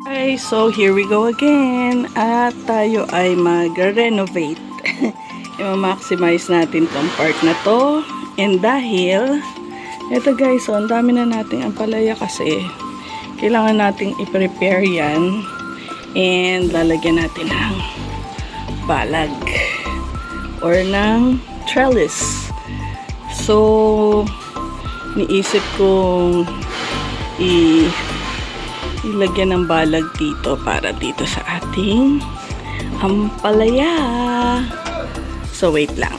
Hi, so here we go again. At tayo ay mag-renovate. I-maximize natin tong part na to. And dahil, eto guys, so ang dami na nating ampalaya kasi kailangan nating i-prepare yan. And lalagyan natin ng balag or ng trellis. So, niisip kong ilagyan ng balag dito para dito sa ating ampalaya. So, wait lang.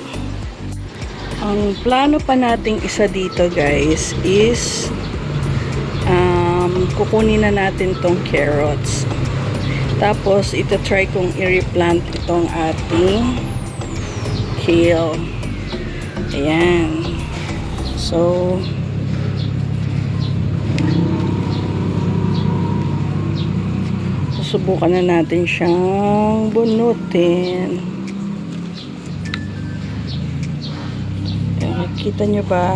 Ang plano pa nating isa dito guys is kukunin na natin tong carrots. Tapos, ito try kong i-replant itong ating kale. Ayan. So, susubukan na natin siyang bunutin. Kita nyo ba?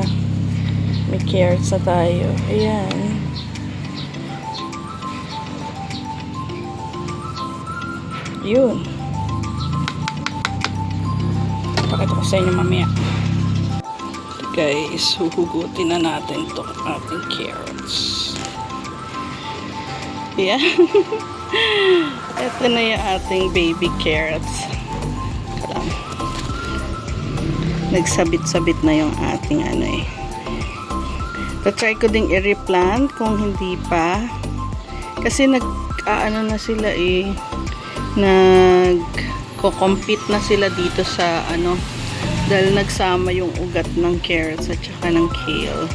May carrots na tayo. Ayan. Yun. Pakita ko sa inyo mamaya. Guys, huhugutin na natin itong ating carrots. Ayan. Ito na yung ating baby carrots. Kalam. Nagsabit-sabit na yung ating ano eh. Try ko ding i-replant kung hindi pa. Kasi nag-aano na sila eh. Nag-compete na sila dito sa ano. Dahil nagsama yung ugat ng carrots at saka ng kale.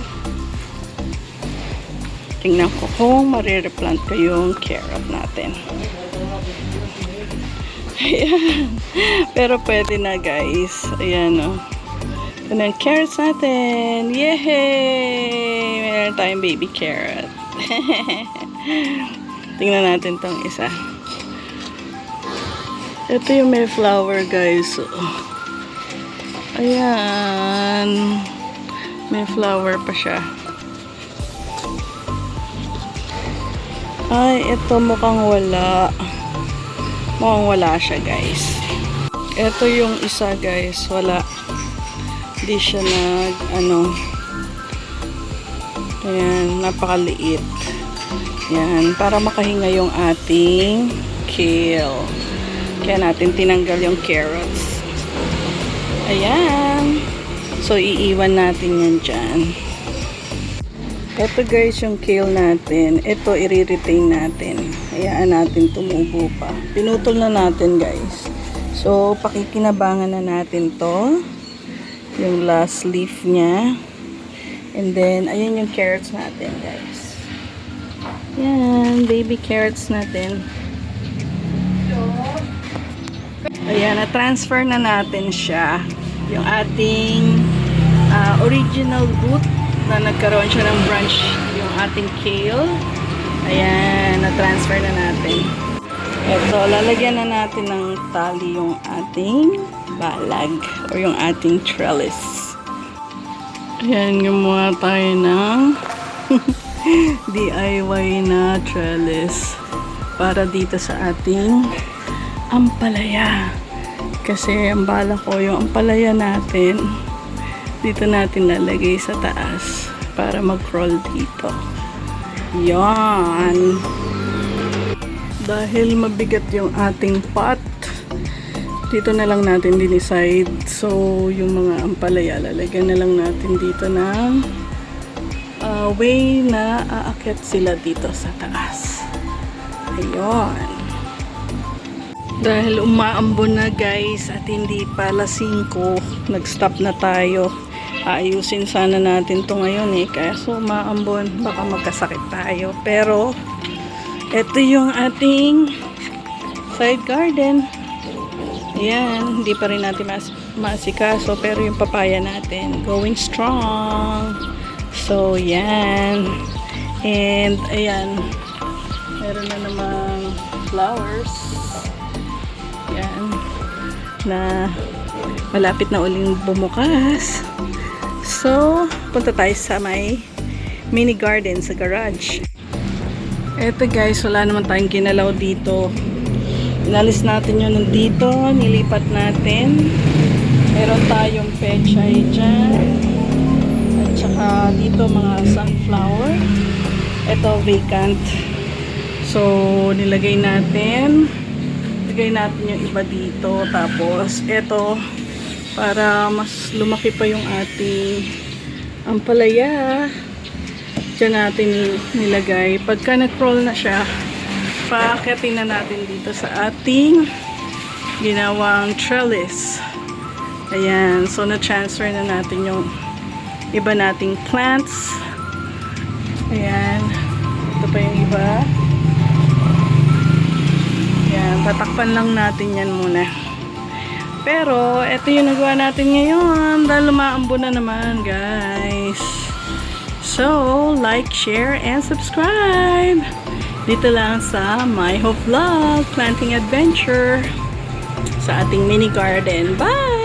Tingnan ko kung marireplant ko yung carrot natin. Ayan. Pero pwede na guys. Ayan o. Ito na yung carrots natin. Yehey! Meron tayong baby carrot. Tingnan natin tong isa. Ito yung may flower guys. Ayan. May flower pa siya. Ay, ito mukhang wala. Mukhang wala siya, guys. Ito yung isa, guys. Wala. Hindi siya ayan, napakaliit. Ayan, para makahinga yung ating kale. Kaya natin tinanggal yung carrots. Ayan. So, iiwan natin yan dyan. Ito guys yung kale natin. Ito i-retain natin. Hayaan natin tumubo pa. Pinutol na natin guys. So pakikinabangan na natin to. Yung last leaf niya. And then ayan yung carrots natin guys. Yan. Baby carrots natin. Ayan. Na-transfer na natin siya. Yung ating original root na nagkaroon siya ng branch yung ating kale. Ayan, na-transfer na natin. Ito, lalagyan na natin ng tali yung ating balag o yung ating trellis. Ayan, gumawa tayo ng DIY na trellis para dito sa ating ampalaya. Kasi ang bala ko yung ampalaya natin dito natin lalagay sa taas para mag-crawl dito. Yan. Dahil mabigat yung ating pot, dito na lang natin dinicide. So, yung mga ampalaya, lalagyan na lang natin dito ng way na aakyat sila dito sa taas. Ayun. Dahil umaambon na guys at hindi pa alas 5, nag-stop na tayo. Ayusin sana natin to ngayon eh. Kaya so umaambon, baka magkasakit tayo. Pero, ito yung ating side garden. Ayan, hindi pa rin natin maasikaso. Pero yung papaya natin, going strong. So, yan. And, ayan. Meron na namang flowers. Yan. Na malapit na uling bumukas. So, punta tayo sa may mini garden sa garage. Eto guys, wala naman tayong ginalaw dito. Inalis natin yun nandito, nilipat natin. Meron tayong pechay dyan. At saka dito mga sunflower. Ito vacant. So, nilagay natin. Lagay natin yung iba dito. Tapos, ito, para mas lumaki pa yung ating ampalaya. Diyan natin nilagay. Pagka nag-crawl na siya, paakyatin na natin dito sa ating ginawang trellis. Ayan. So, na-transfer na natin yung iba nating plants. Ayan. Ito pa yung iba. Ayan. Tatakpan lang natin yan muna. Pero, ito yung nagawa natin ngayon. Dahil lumaambo na naman, guys. So, like, share, and subscribe. Dito lang sa My Hope Vlog Planting Adventure sa ating mini garden. Bye!